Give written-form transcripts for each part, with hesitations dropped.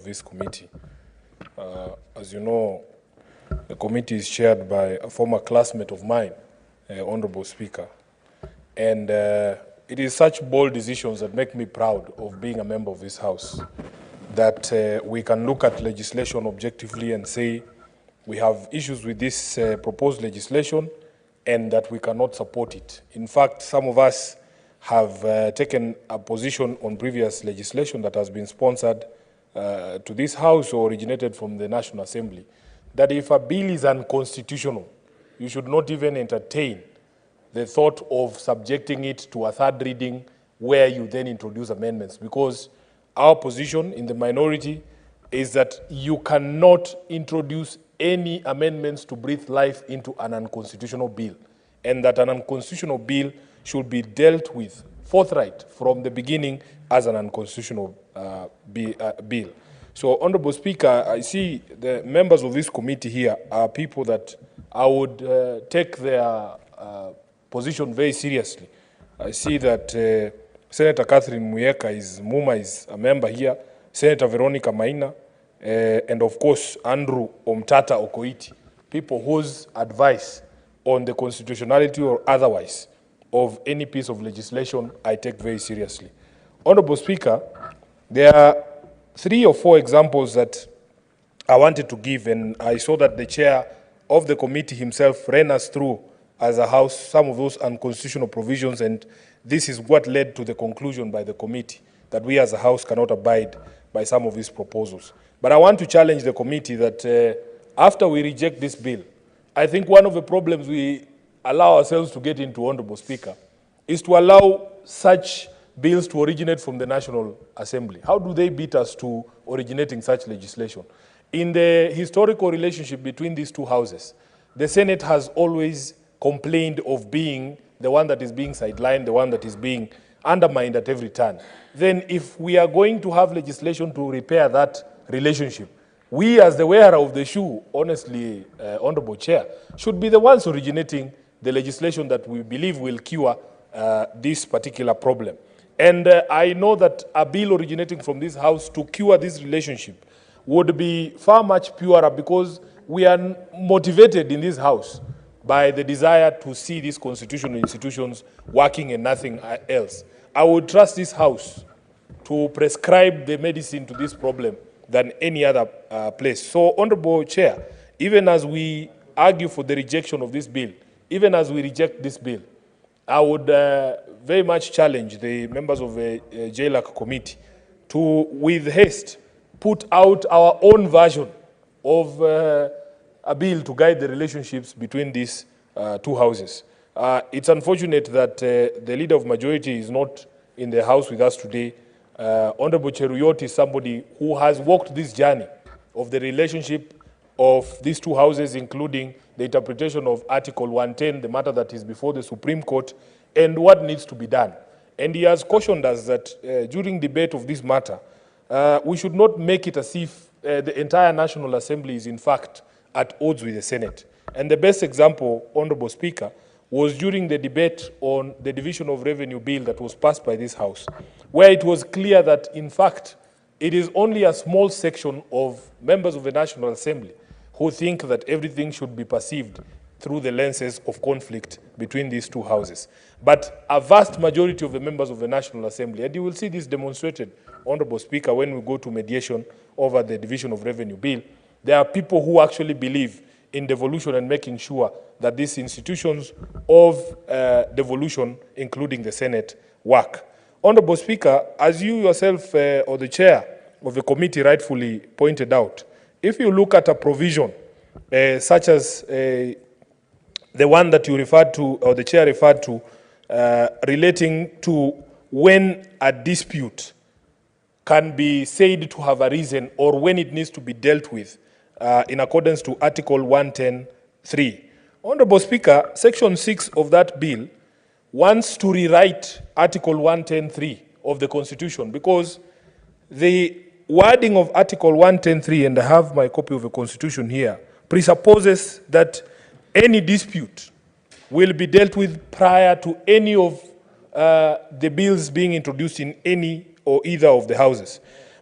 This committee. As you know, the committee is chaired by a former classmate of mine, Honorable Speaker. And it is such bold decisions that make me proud of being a member of this House, that we can look at legislation objectively and say we have issues with this proposed legislation and that we cannot support it. In fact, some of us have taken a position on previous legislation that has been sponsored to this House or originated from the National Assembly, that if a bill is unconstitutional, you should not even entertain the thought of subjecting it to a third reading where you then introduce amendments, because our position in the minority is that you cannot introduce any amendments to breathe life into an unconstitutional bill, and that an unconstitutional bill should be dealt with forthright from the beginning as an unconstitutional bill. So, Honorable Speaker, I see the members of this committee here are people that I would take their position very seriously. I see that Senator Catherine Muma is a member here, Senator Veronica Maina, and of course Andrew Omtata Okoiti, people whose advice on the constitutionality or otherwise of any piece of legislation I take very seriously. Honorable Speaker, there are 3 or 4 examples that I wanted to give, and I saw that the chair of the committee himself ran us through as a House some of those unconstitutional provisions, and this is what led to the conclusion by the committee that we as a House cannot abide by some of these proposals. But I want to challenge the committee that after we reject this bill, I think one of the problems we allow ourselves to get into, Honorable Speaker, is to allow such bills to originate from the National Assembly. How do they beat us to originating such legislation? In the historical relationship between these two houses, the Senate has always complained of being the one that is being sidelined, the one that is being undermined at every turn. Then if we are going to have legislation to repair that relationship, we as the wearer of the shoe, honestly, Honorable Chair, should be the ones originating the legislation that we believe will cure this particular problem. And I know that a bill originating from this House to cure this relationship would be far much purer, because we are motivated in this House by the desire to see these constitutional institutions working and nothing else. I would trust this House to prescribe the medicine to this problem than any other place. So, Honorable Chair, even as we argue for the rejection of this bill, even as we reject this bill, I would very much challenge the members of the JLAC committee to, with haste, put out our own version of a bill to guide the relationships between these two houses. It's unfortunate that the leader of majority is not in the House with us today. Honorable Cheruyot is somebody who has walked this journey of the relationship of these two houses, including the interpretation of Article 110, the matter that is before the Supreme Court, and what needs to be done. And he has cautioned us that during debate of this matter, we should not make it as if the entire National Assembly is in fact at odds with the Senate. And the best example, Honorable Speaker, was during the debate on the Division of Revenue Bill that was passed by this House, where it was clear that, in fact, it is only a small section of members of the National Assembly who think that everything should be perceived through the lenses of conflict between these two houses. But a vast majority of the members of the National Assembly, and you will see this demonstrated, Honorable Speaker, when we go to mediation over the Division of Revenue Bill, there are people who actually believe in devolution and making sure that these institutions of devolution, including the Senate, work. Honorable Speaker, as you yourself or the chair of the committee rightfully pointed out, if you look at a provision such as the one that you referred to, or the chair referred to, relating to when a dispute can be said to have arisen or when it needs to be dealt with in accordance to Article 110(3). Honorable Speaker, Section 6 of that bill wants to rewrite Article 110(3) of the Constitution, because the wording of Article 110(3), and I have my copy of the Constitution here, presupposes that any dispute will be dealt with prior to any of the bills being introduced in any or either of the houses.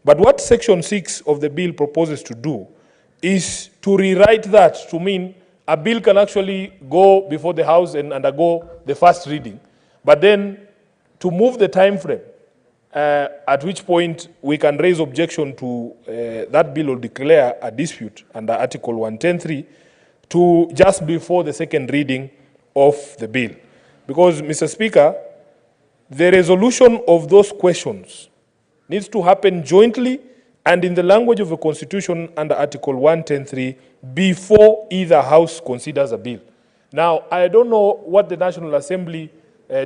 But what Section 6 of the bill proposes to do is to rewrite that to mean a bill can actually go before the House and undergo the first reading, but then to move the time frame at which point we can raise objection to that bill or declare a dispute under Article 110.3 to just before the second reading of the bill. Because, Mr. Speaker, the resolution of those questions needs to happen jointly and in the language of the Constitution under Article 110.3 before either House considers a bill. Now, I don't know what the National Assembly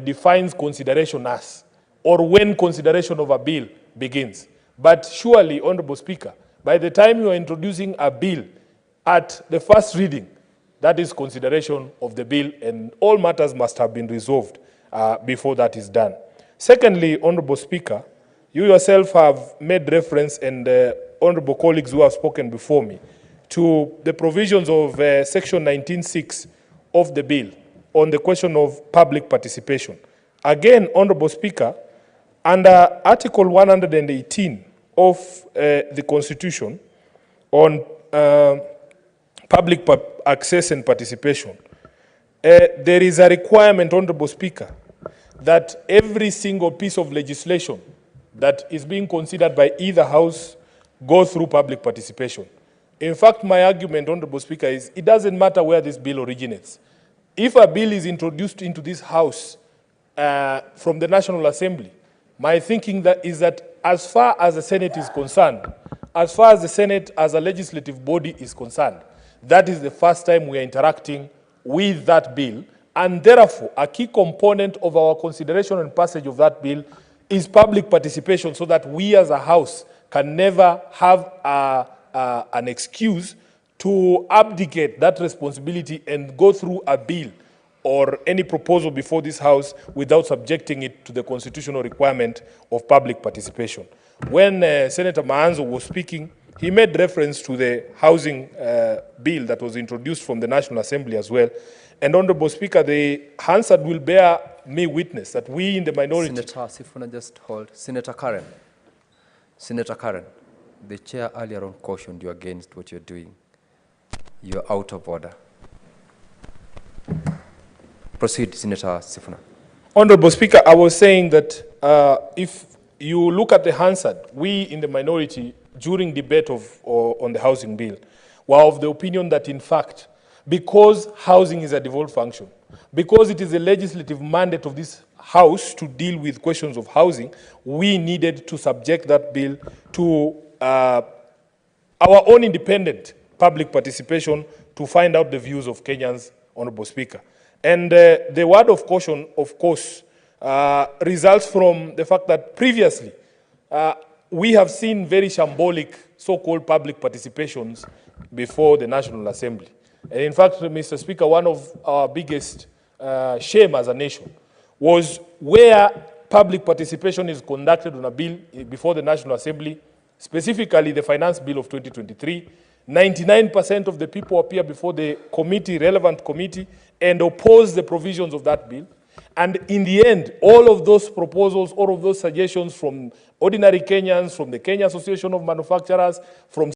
defines consideration as, or when consideration of a bill begins. But surely, Honorable Speaker, by the time you are introducing a bill at the first reading, that is consideration of the bill, and all matters must have been resolved before that is done. Secondly, Honorable Speaker, you yourself have made reference, and honorable colleagues who have spoken before me, to the provisions of Section 19.6 of the bill on the question of public participation. Again, Honorable Speaker, under Article 118 of the Constitution on public access and participation, there is a requirement, Honorable Speaker, that every single piece of legislation that is being considered by either House go through public participation. In fact, my argument, Honorable Speaker, is it doesn't matter where this bill originates. If a bill is introduced into this House from the National Assembly, my thinking is that as far as the Senate is concerned, as far as the Senate as a legislative body is concerned, that is the first time we are interacting with that bill, and therefore a key component of our consideration and passage of that bill is public participation, so that we as a House can never have an excuse to abdicate that responsibility and go through a bill or any proposal before this House without subjecting it to the constitutional requirement of public participation. When Senator Maanzo was speaking, he made reference to the housing bill that was introduced from the National Assembly as well. And Honorable Speaker, the Hansard will bear me witness that we in the minority... Senator Sifuna, just hold. Senator Karen, the chair earlier on cautioned you against what you're doing. You're out of order. Proceed, Senator Sifuna. Honorable Speaker, I was saying that if you look at the Hansard, we in the minority, during debate on the housing bill, were of the opinion that, in fact, because housing is a devolved function, because it is a legislative mandate of this House to deal with questions of housing, we needed to subject that bill to our own independent public participation to find out the views of Kenyans, Honorable Speaker. And the word of caution, of course, results from the fact that previously we have seen very shambolic so-called public participations before the National Assembly. And in fact, Mr. Speaker, one of our biggest shame as a nation was where public participation is conducted on a bill before the National Assembly, specifically the Finance Bill of 2023. 99% of the people appear before the committee, relevant committee, and oppose the provisions of that bill. And in the end, all of those proposals, all of those suggestions from ordinary Kenyans, from the Kenya Association of Manufacturers, from